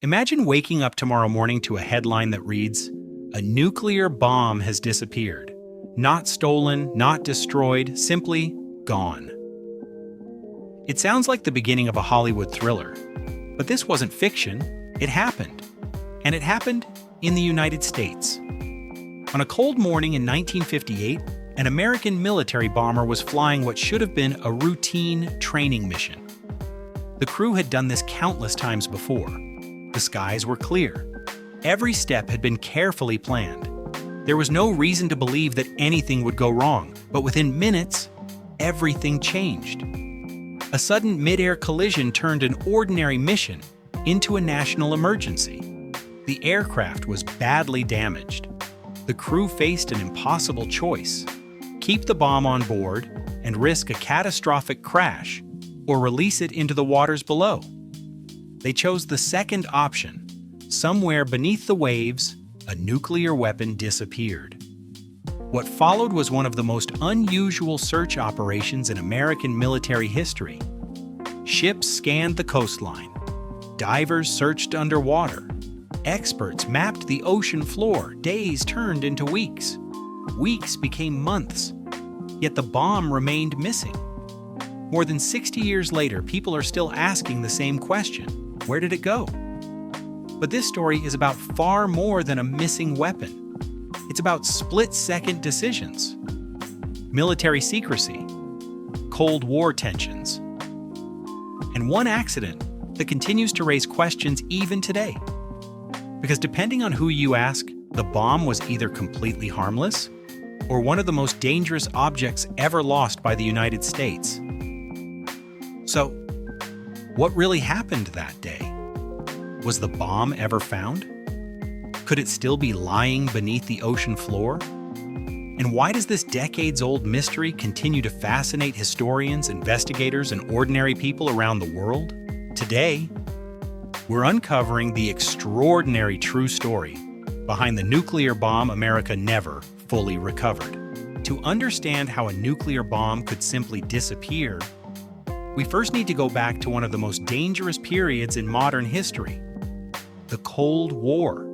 Imagine waking up tomorrow morning to a headline that reads, "A nuclear bomb has disappeared. Not stolen, not destroyed, simply gone." It sounds like the beginning of a Hollywood thriller, but this wasn't fiction, it happened. And it happened in the United States. On a cold morning in 1958, an American military bomber was flying what should have been a routine training mission. The crew had done this countless times before. The skies were clear. Every step had been carefully planned. There was no reason to believe that anything would go wrong, but within minutes, everything changed. A sudden mid-air collision turned an ordinary mission into a national emergency. The aircraft was badly damaged. The crew faced an impossible choice: keep the bomb on board and risk a catastrophic crash, or release it into the waters below. They chose the second option. Somewhere beneath the waves, a nuclear weapon disappeared. What followed was one of the most unusual search operations in American military history. Ships scanned the coastline. Divers searched underwater. Experts mapped the ocean floor. Days turned into weeks. Weeks became months. Yet the bomb remained missing. More than 60 years later, people are still asking the same question: where did it go? But this story is about far more than a missing weapon. It's about split-second decisions, military secrecy, Cold War tensions, and one accident that continues to raise questions even today. Because depending on who you ask, the bomb was either completely harmless or one of the most dangerous objects ever lost by the United States. So, what really happened that day? Was the bomb ever found? Could it still be lying beneath the ocean floor? And why does this decades-old mystery continue to fascinate historians, investigators, and ordinary people around the world? Today, we're uncovering the extraordinary true story behind the nuclear bomb America never fully recovered. To understand how a nuclear bomb could simply disappear, we first need to go back to one of the most dangerous periods in modern history: the Cold War.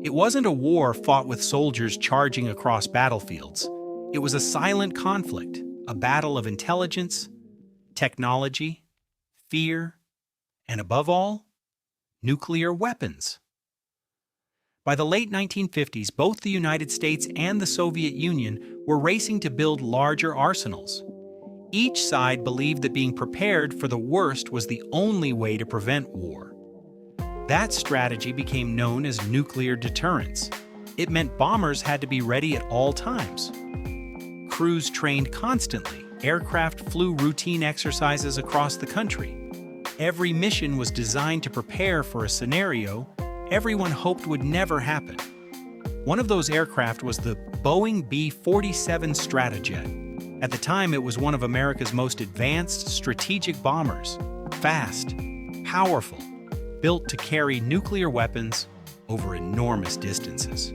It wasn't a war fought with soldiers charging across battlefields. It was a silent conflict, a battle of intelligence, technology, fear, and above all, nuclear weapons. By the late 1950s, both the United States and the Soviet Union were racing to build larger arsenals. Each side believed that being prepared for the worst was the only way to prevent war. That strategy became known as nuclear deterrence. It meant bombers had to be ready at all times. Crews trained constantly. Aircraft flew routine exercises across the country. Every mission was designed to prepare for a scenario everyone hoped would never happen. One of those aircraft was the Boeing B-47 Stratojet. At the time, it was one of America's most advanced strategic bombers. Fast, powerful, built to carry nuclear weapons over enormous distances.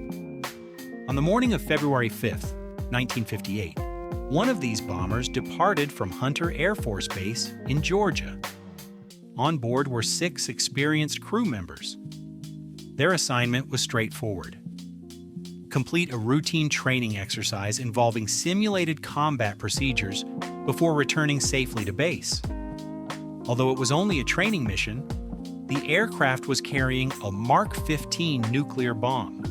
On the morning of February 5, 1958, one of these bombers departed from Hunter Air Force Base in Georgia. On board were 6 experienced crew members. Their assignment was straightforward: complete a routine training exercise involving simulated combat procedures before returning safely to base. Although it was only a training mission, the aircraft was carrying a Mark 15 nuclear bomb.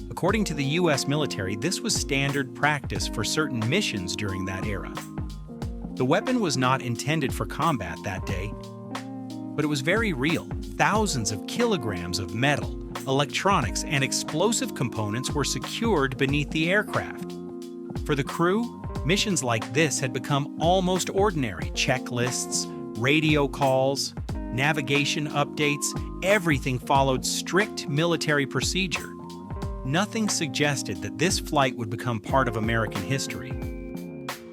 According to the U.S. military, this was standard practice for certain missions during that era. The weapon was not intended for combat that day, but it was very real. Thousands of kilograms of metal, electronics, and explosive components were secured beneath the aircraft. For the crew, missions like this had become almost ordinary. Checklists, radio calls, navigation updates, everything followed strict military procedure. Nothing suggested that this flight would become part of American history.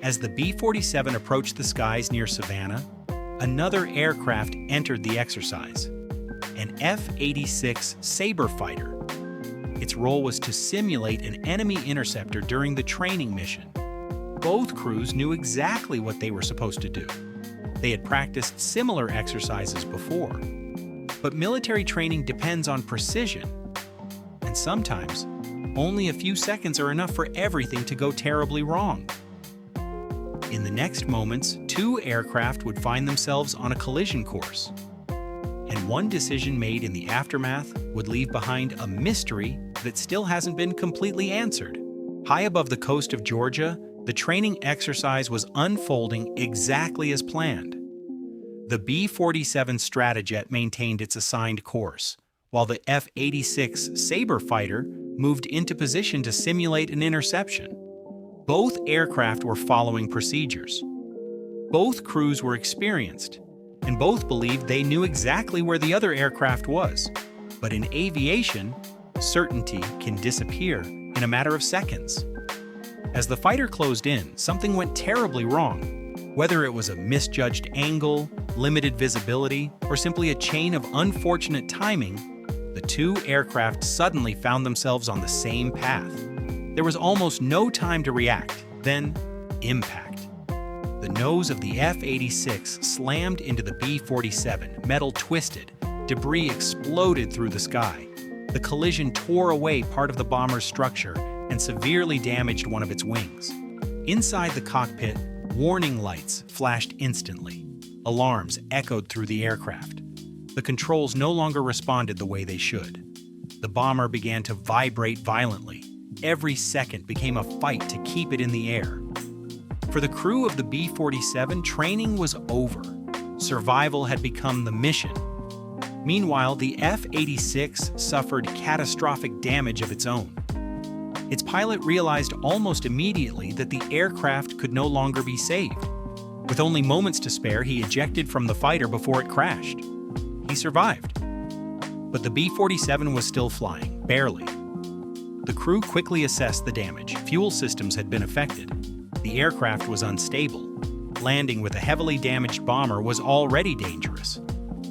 As the B-47 approached the skies near Savannah, another aircraft entered the exercise, an F-86 Sabre fighter. Its role was to simulate an enemy interceptor during the training mission. Both crews knew exactly what they were supposed to do. They had practiced similar exercises before. But military training depends on precision, and sometimes only a few seconds are enough for everything to go terribly wrong. In the next moments, two aircraft would find themselves on a collision course, and one decision made in the aftermath would leave behind a mystery that still hasn't been completely answered. High above the coast of Georgia, the training exercise was unfolding exactly as planned. The B-47 Stratojet maintained its assigned course, while the F-86 Sabre fighter moved into position to simulate an interception. Both aircraft were following procedures. Both crews were experienced, and both believed they knew exactly where the other aircraft was. But in aviation, certainty can disappear in a matter of seconds. As the fighter closed in, something went terribly wrong. Whether it was a misjudged angle, limited visibility, or simply a chain of unfortunate timing, the two aircraft suddenly found themselves on the same path. There was almost no time to react, then impact. The nose of the F-86 slammed into the B-47, metal twisted, debris exploded through the sky. The collision tore away part of the bomber's structure and severely damaged one of its wings. Inside the cockpit, warning lights flashed instantly. Alarms echoed through the aircraft. The controls no longer responded the way they should. The bomber began to vibrate violently. Every second became a fight to keep it in the air. For the crew of the B-47, training was over. Survival had become the mission. Meanwhile, the F-86 suffered catastrophic damage of its own. Its pilot realized almost immediately that the aircraft could no longer be saved. With only moments to spare, he ejected from the fighter before it crashed. He survived. But the B-47 was still flying, barely. The crew quickly assessed the damage. Fuel systems had been affected. The aircraft was unstable. Landing with a heavily damaged bomber was already dangerous.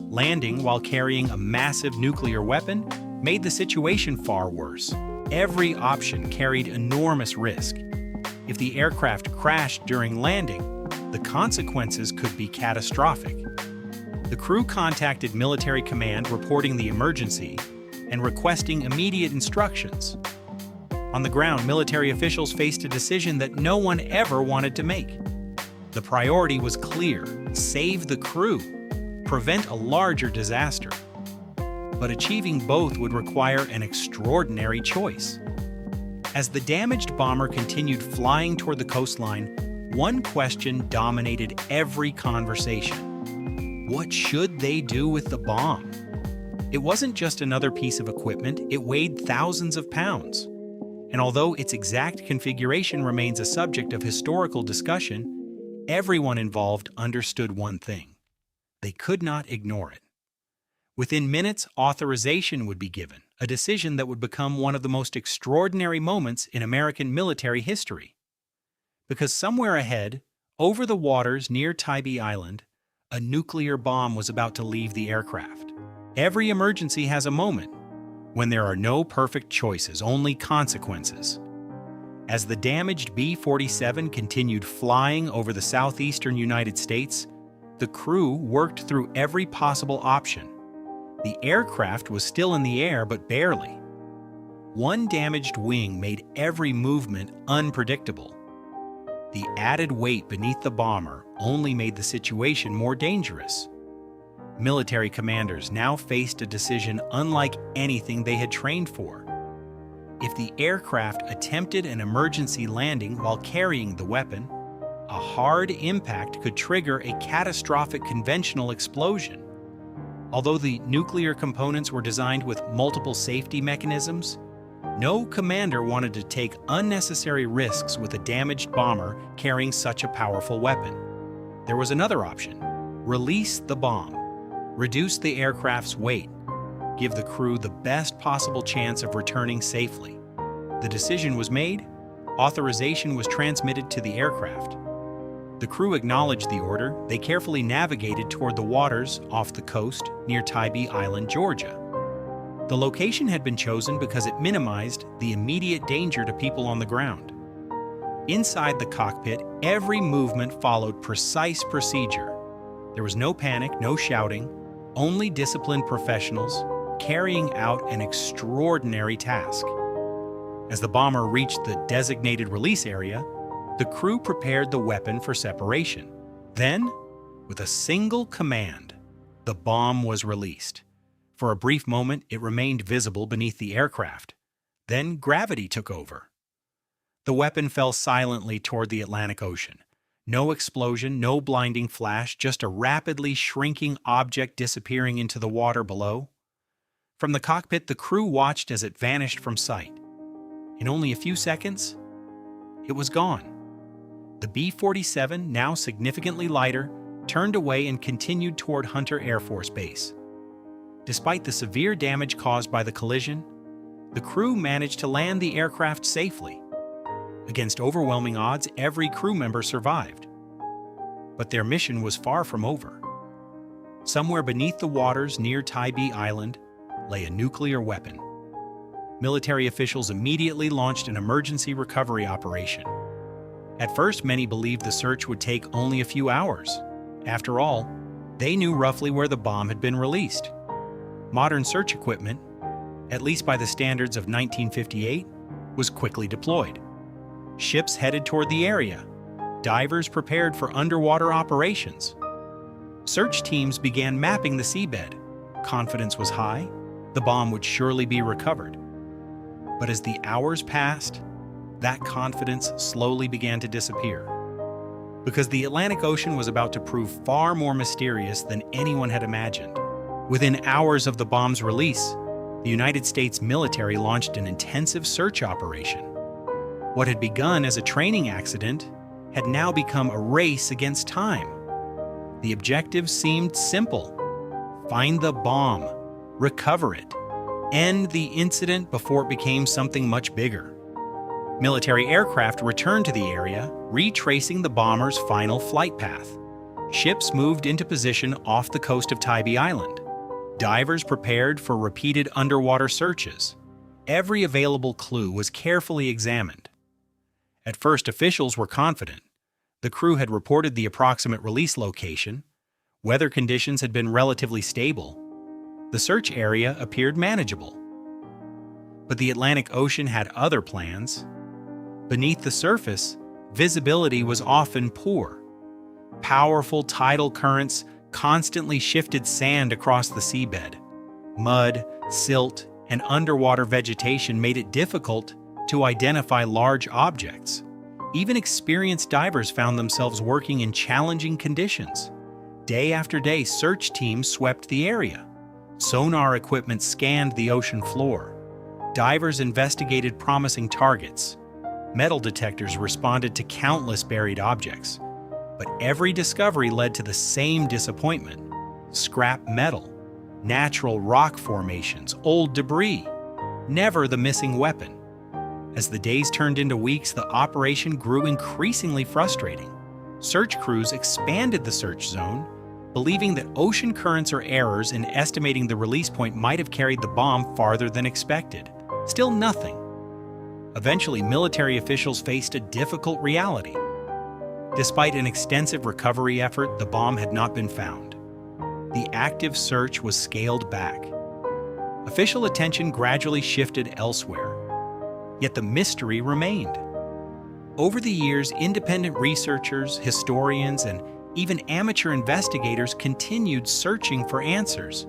Landing while carrying a massive nuclear weapon made the situation far worse. Every option carried enormous risk. If the aircraft crashed during landing, the consequences could be catastrophic. The crew contacted military command reporting the emergency and requesting immediate instructions. On the ground, military officials faced a decision that no one ever wanted to make. The priority was clear: save the crew, prevent a larger disaster. But achieving both would require an extraordinary choice. As the damaged bomber continued flying toward the coastline, one question dominated every conversation. What should they do with the bomb? It wasn't just another piece of equipment, it weighed thousands of pounds. And although its exact configuration remains a subject of historical discussion, everyone involved understood one thing: they could not ignore it. Within minutes, authorization would be given, a decision that would become one of the most extraordinary moments in American military history. Because somewhere ahead, over the waters near Tybee Island, a nuclear bomb was about to leave the aircraft. Every emergency has a moment when there are no perfect choices, only consequences. As the damaged B-47 continued flying over the southeastern United States, the crew worked through every possible option. The aircraft was still in the air, but barely. One damaged wing made every movement unpredictable. The added weight beneath the bomber only made the situation more dangerous. Military commanders now faced a decision unlike anything they had trained for. If the aircraft attempted an emergency landing while carrying the weapon, a hard impact could trigger a catastrophic conventional explosion. Although the nuclear components were designed with multiple safety mechanisms, no commander wanted to take unnecessary risks with a damaged bomber carrying such a powerful weapon. There was another option: release the bomb, reduce the aircraft's weight, give the crew the best possible chance of returning safely. The decision was made. Authorization was transmitted to the aircraft. The crew acknowledged the order. They carefully navigated toward the waters off the coast near Tybee Island, Georgia. The location had been chosen because it minimized the immediate danger to people on the ground. Inside the cockpit, every movement followed precise procedure. There was no panic, no shouting, only disciplined professionals carrying out an extraordinary task. As the bomber reached the designated release area, the crew prepared the weapon for separation. Then, with a single command, the bomb was released. For a brief moment, it remained visible beneath the aircraft. Then gravity took over. The weapon fell silently toward the Atlantic Ocean. No explosion, no blinding flash, just a rapidly shrinking object disappearing into the water below. From the cockpit, the crew watched as it vanished from sight. In only a few seconds, it was gone. The B-47, now significantly lighter, turned away and continued toward Hunter Air Force Base. Despite the severe damage caused by the collision, the crew managed to land the aircraft safely. Against overwhelming odds, every crew member survived. But their mission was far from over. Somewhere beneath the waters near Tybee Island lay a nuclear weapon. Military officials immediately launched an emergency recovery operation. At first, many believed the search would take only a few hours. After all, they knew roughly where the bomb had been released. Modern search equipment, at least by the standards of 1958, was quickly deployed. Ships headed toward the area. Divers prepared for underwater operations. Search teams began mapping the seabed. Confidence was high. The bomb would surely be recovered. But as the hours passed, that confidence slowly began to disappear. Because the Atlantic Ocean was about to prove far more mysterious than anyone had imagined. Within hours of the bomb's release, the United States military launched an intensive search operation. What had begun as a training accident had now become a race against time. The objective seemed simple: find the bomb, recover it, end the incident before it became something much bigger. Military aircraft returned to the area, retracing the bomber's final flight path. Ships moved into position off the coast of Tybee Island. Divers prepared for repeated underwater searches. Every available clue was carefully examined. At first, officials were confident. The crew had reported the approximate release location. Weather conditions had been relatively stable. The search area appeared manageable. But the Atlantic Ocean had other plans. Beneath the surface, visibility was often poor. Powerful tidal currents constantly shifted sand across the seabed. Mud, silt, and underwater vegetation made it difficult to identify large objects. Even experienced divers found themselves working in challenging conditions. Day after day, search teams swept the area. Sonar equipment scanned the ocean floor. Divers investigated promising targets. Metal detectors responded to countless buried objects. But every discovery led to the same disappointment: scrap metal, natural rock formations, old debris, never the missing weapon. As the days turned into weeks, the operation grew increasingly frustrating. Search crews expanded the search zone, believing that ocean currents or errors in estimating the release point might have carried the bomb farther than expected. Still nothing. Eventually, military officials faced a difficult reality. Despite an extensive recovery effort, the bomb had not been found. The active search was scaled back. Official attention gradually shifted elsewhere. Yet the mystery remained. Over the years, independent researchers, historians, and even amateur investigators continued searching for answers.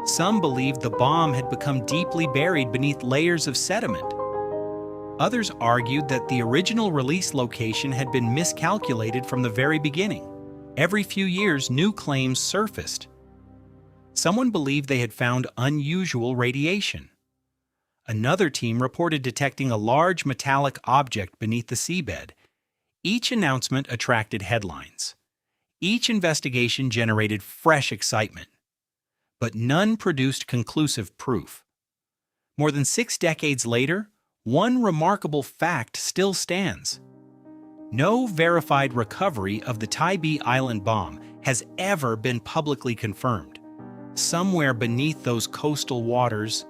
Some believed the bomb had become deeply buried beneath layers of sediment. Others argued that the original release location had been miscalculated from the very beginning. Every few years, new claims surfaced. Someone believed they had found unusual radiation. Another team reported detecting a large metallic object beneath the seabed. Each announcement attracted headlines. Each investigation generated fresh excitement. But none produced conclusive proof. More than 6 decades later, one remarkable fact still stands. No verified recovery of the Tybee Island bomb has ever been publicly confirmed. Somewhere beneath those coastal waters,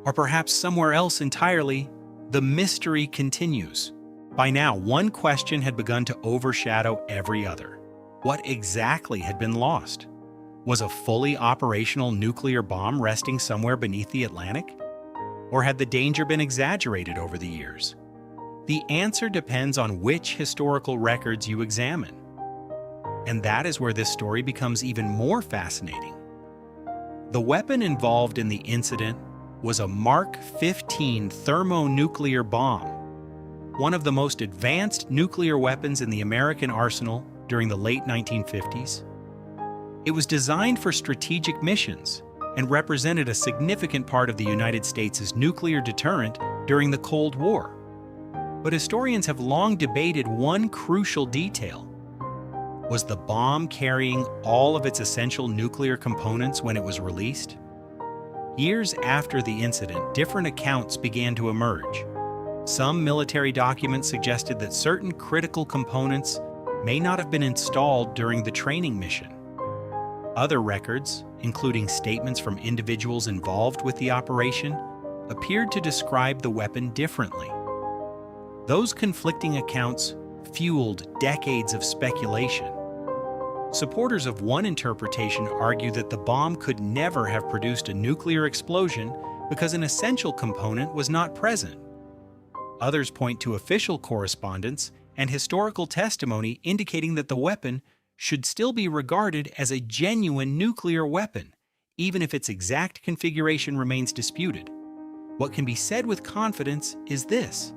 or perhaps somewhere else entirely, the mystery continues. By now, one question had begun to overshadow every other. What exactly had been lost? Was a fully operational nuclear bomb resting somewhere beneath the Atlantic? Or had the danger been exaggerated over the years? The answer depends on which historical records you examine. And that is where this story becomes even more fascinating. The weapon involved in the incident was a Mark 15 thermonuclear bomb, one of the most advanced nuclear weapons in the American arsenal during the late 1950s. It was designed for strategic missions and represented a significant part of the United States' nuclear deterrent during the Cold War. But historians have long debated one crucial detail. Was the bomb carrying all of its essential nuclear components when it was released? Years after the incident, different accounts began to emerge. Some military documents suggested that certain critical components may not have been installed during the training mission. Other records, including statements from individuals involved with the operation, appeared to describe the weapon differently. Those conflicting accounts fueled decades of speculation. Supporters of one interpretation argue that the bomb could never have produced a nuclear explosion because an essential component was not present. Others point to official correspondence and historical testimony indicating that the weapon should still be regarded as a genuine nuclear weapon, even if its exact configuration remains disputed. What can be said with confidence is this: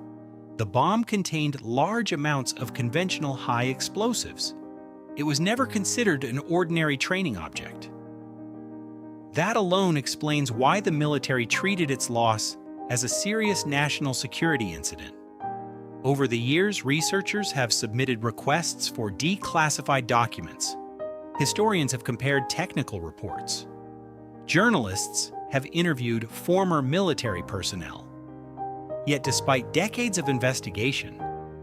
the bomb contained large amounts of conventional high explosives. It was never considered an ordinary training object. That alone explains why the military treated its loss as a serious national security incident. Over the years, researchers have submitted requests for declassified documents. Historians have compared technical reports. Journalists have interviewed former military personnel. Yet despite decades of investigation,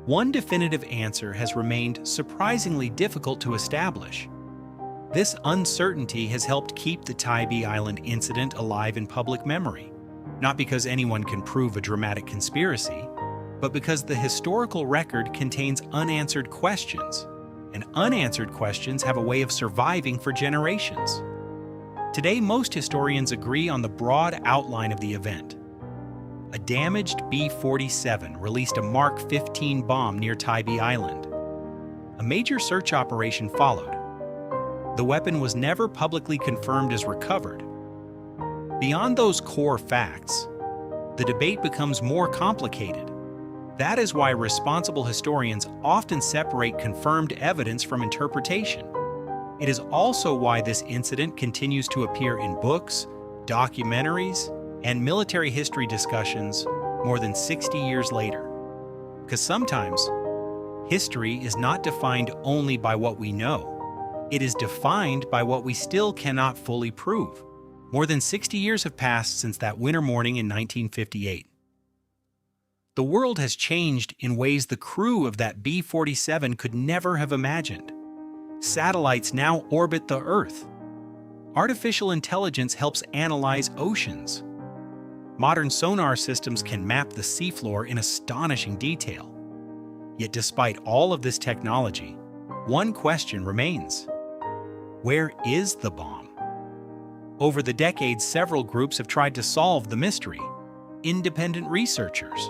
one definitive answer has remained surprisingly difficult to establish. This uncertainty has helped keep the Tybee Island incident alive in public memory, not because anyone can prove a dramatic conspiracy, but because the historical record contains unanswered questions, and unanswered questions have a way of surviving for generations. Today, most historians agree on the broad outline of the event. A damaged B-47 released a Mark 15 bomb near Tybee Island. A major search operation followed. The weapon was never publicly confirmed as recovered. Beyond those core facts, the debate becomes more complicated. That is why responsible historians often separate confirmed evidence from interpretation. It is also why this incident continues to appear in books, documentaries, and military history discussions more than 60 years later. Because sometimes, history is not defined only by what we know. It is defined by what we still cannot fully prove. More than 60 years have passed since that winter morning in 1958. The world has changed in ways the crew of that B-47 could never have imagined. Satellites now orbit the Earth. Artificial intelligence helps analyze oceans. Modern sonar systems can map the seafloor in astonishing detail. Yet despite all of this technology, one question remains: where is the bomb? Over the decades, several groups have tried to solve the mystery. Independent researchers,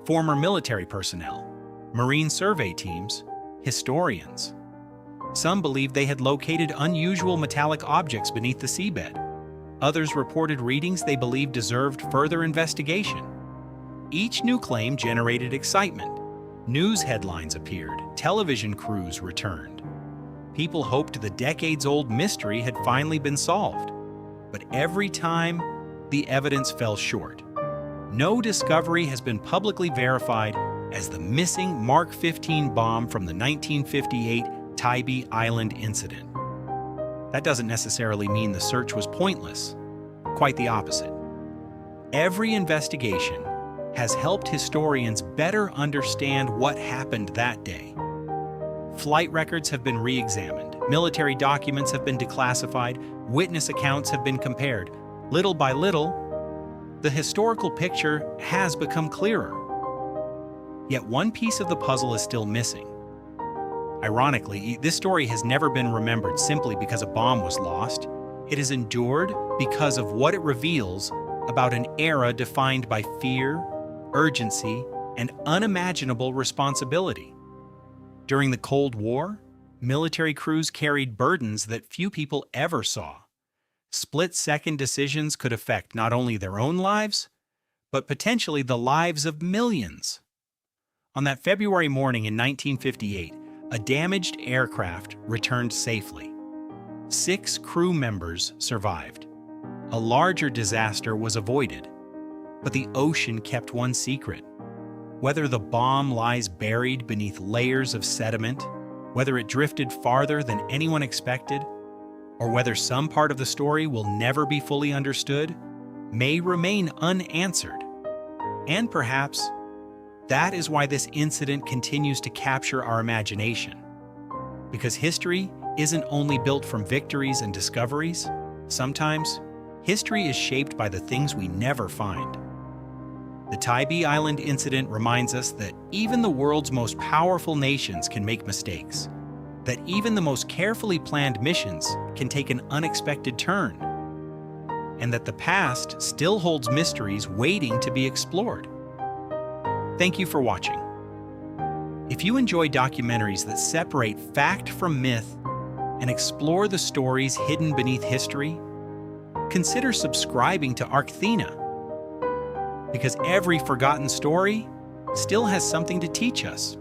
former military personnel, marine survey teams, historians. Some believed they had located unusual metallic objects beneath the seabed. Others reported readings they believed deserved further investigation. Each new claim generated excitement. News headlines appeared, television crews returned. People hoped the decades-old mystery had finally been solved. But every time, the evidence fell short. No discovery has been publicly verified as the missing Mark 15 bomb from the 1958 Tybee Island incident. That doesn't necessarily mean the search was pointless. Quite the opposite. Every investigation has helped historians better understand what happened that day. Flight records have been re-examined, military documents have been declassified, witness accounts have been compared. Little by little, the historical picture has become clearer. Yet one piece of the puzzle is still missing: Ironically, this story has never been remembered simply because a bomb was lost. It has endured because of what it reveals about an era defined by fear, urgency, and unimaginable responsibility. During the Cold War, military crews carried burdens that few people ever saw. Split-second decisions could affect not only their own lives, but potentially the lives of millions. On that February morning in 1958, a damaged aircraft returned safely. 6 crew members survived. A larger disaster was avoided, but the ocean kept one secret. Whether the bomb lies buried beneath layers of sediment, whether it drifted farther than anyone expected, or whether some part of the story will never be fully understood, may remain unanswered. And perhaps that is why this incident continues to capture our imagination. Because history isn't only built from victories and discoveries. Sometimes, history is shaped by the things we never find. The Tybee Island incident reminds us that even the world's most powerful nations can make mistakes, that even the most carefully planned missions can take an unexpected turn, and that the past still holds mysteries waiting to be explored. Thank you for watching. If you enjoy documentaries that separate fact from myth and explore the stories hidden beneath history, consider subscribing to Arkthena, because every forgotten story still has something to teach us.